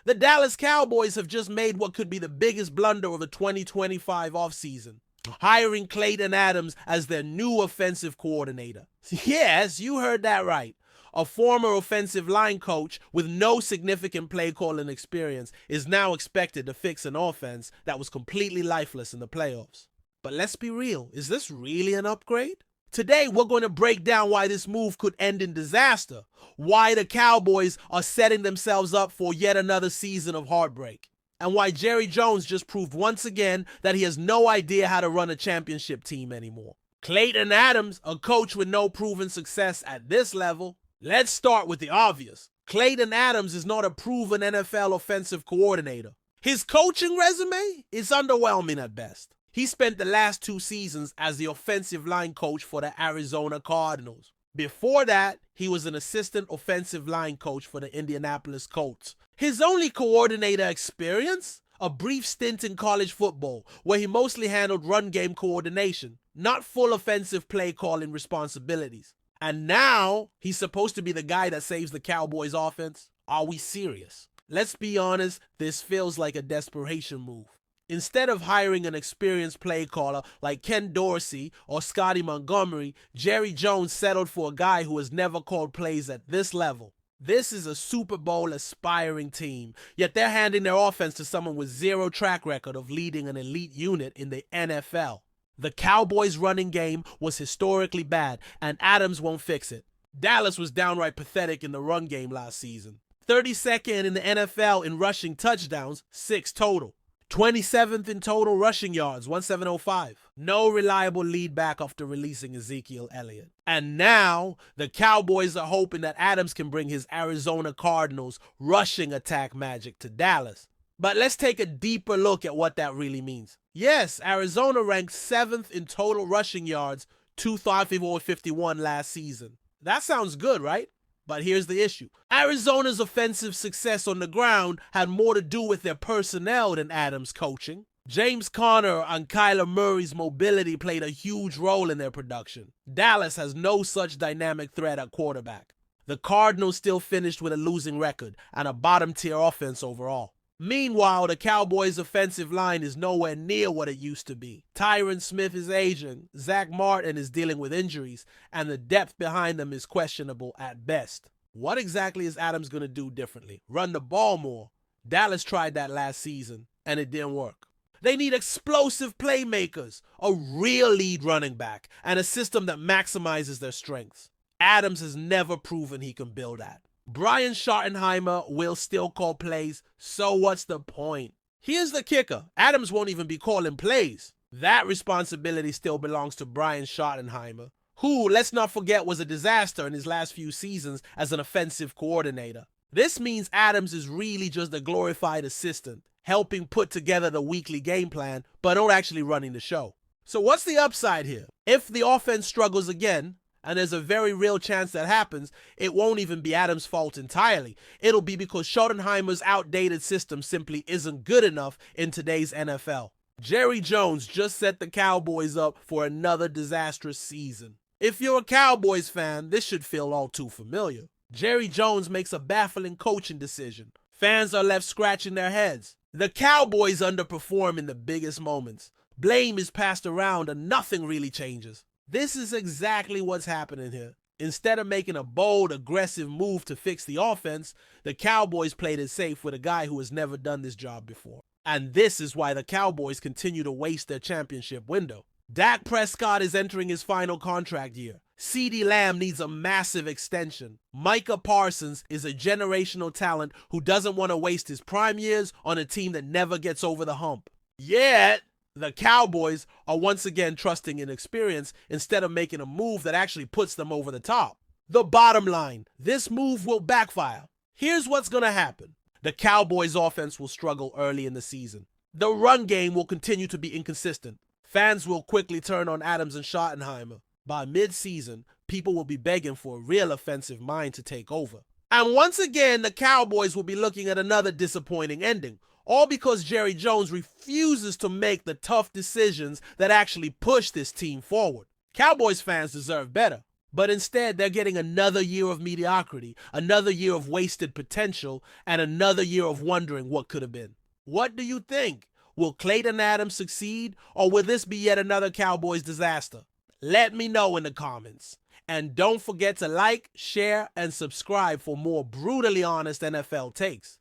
The Dallas Cowboys have just made what could be the biggest blunder of the 2025 offseason, hiring Klayton Adams as their new offensive coordinator. Yes, you heard that right. A former offensive line coach with no significant play calling experience is now expected to fix an offense that was completely lifeless in the playoffs. But let's be real, is this really an upgrade? Today, we're going to break down why this move could end in disaster, why the Cowboys are setting themselves up for yet another season of heartbreak, and why Jerry Jones just proved once again that he has no idea how to run a championship team anymore. Klayton Adams, a coach with no proven success at this level. Let's start with the obvious. Klayton Adams is not a proven NFL offensive coordinator. His coaching resume is underwhelming at best. He spent the last 2 seasons as the offensive line coach for the Arizona Cardinals. Before that, he was an assistant offensive line coach for the Indianapolis Colts. His only coordinator experience? A brief stint in college football, where he mostly handled run game coordination, not full offensive play calling responsibilities. And now, he's supposed to be the guy that saves the Cowboys offense? Are we serious? Let's be honest, this feels like a desperation move. Instead of hiring an experienced play caller like Ken Dorsey or Scotty Montgomery, Jerry Jones settled for a guy who has never called plays at this level. This is a Super Bowl aspiring team, yet they're handing their offense to someone with zero track record of leading an elite unit in the NFL. The Cowboys' running game was historically bad, and Adams won't fix it. Dallas was downright pathetic in the run game last season. 32nd in the NFL in rushing touchdowns, 6 total. 27th in total rushing yards, 1705. No reliable lead back after releasing Ezekiel Elliott. And now, the Cowboys are hoping that Adams can bring his Arizona Cardinals rushing attack magic to Dallas. But let's take a deeper look at what that really means. Yes, Arizona ranked 7th in total rushing yards, 2,551 last season. That sounds good, right? But here's the issue. Arizona's offensive success on the ground had more to do with their personnel than Adams' coaching. James Conner and Kyler Murray's mobility played a huge role in their production. Dallas has no such dynamic threat at quarterback. The Cardinals still finished with a losing record and a bottom-tier offense overall. Meanwhile, the Cowboys' offensive line is nowhere near what it used to be. Tyron Smith is aging, Zach Martin is dealing with injuries, and the depth behind them is questionable at best. What exactly is Adams going to do differently? Run the ball more? Dallas tried that last season, and it didn't work. They need explosive playmakers, a real lead running back, and a system that maximizes their strengths. Adams has never proven he can build that. Brian Schottenheimer will still call plays, so what's the point? Here's the kicker. Adams won't even be calling plays. That responsibility still belongs to Brian Schottenheimer, who, let's not forget, was a disaster in his last few seasons as an offensive coordinator. This means Adams is really just a glorified assistant, helping put together the weekly game plan, but not actually running the show. So what's the upside here? If the offense struggles again, and there's a very real chance that happens, it won't even be Adams' fault entirely. It'll be because Schottenheimer's outdated system simply isn't good enough in today's NFL. Jerry Jones just set the Cowboys up for another disastrous season. If you're a Cowboys fan, this should feel all too familiar. Jerry Jones makes a baffling coaching decision. Fans are left scratching their heads. The Cowboys underperform in the biggest moments. Blame is passed around and nothing really changes. This is exactly what's happening here. Instead of making a bold, aggressive move to fix the offense, the Cowboys played it safe with a guy who has never done this job before. And this is why the Cowboys continue to waste their championship window. Dak Prescott is entering his final contract year. CeeDee Lamb needs a massive extension. Micah Parsons is a generational talent who doesn't want to waste his prime years on a team that never gets over the hump. Yet, the Cowboys are once again trusting in experience instead of making a move that actually puts them over the top. The bottom line, this move will backfire. Here's what's going to happen. The Cowboys' offense will struggle early in the season. The run game will continue to be inconsistent. Fans will quickly turn on Adams and Schottenheimer. By mid-season, people will be begging for a real offensive mind to take over. And once again, the Cowboys will be looking at another disappointing ending. All because Jerry Jones refuses to make the tough decisions that actually push this team forward. Cowboys fans deserve better. But instead, they're getting another year of mediocrity, another year of wasted potential, and another year of wondering what could have been. What do you think? Will Klayton Adams succeed, or will this be yet another Cowboys disaster? Let me know in the comments. And don't forget to like, share, and subscribe for more brutally honest NFL takes.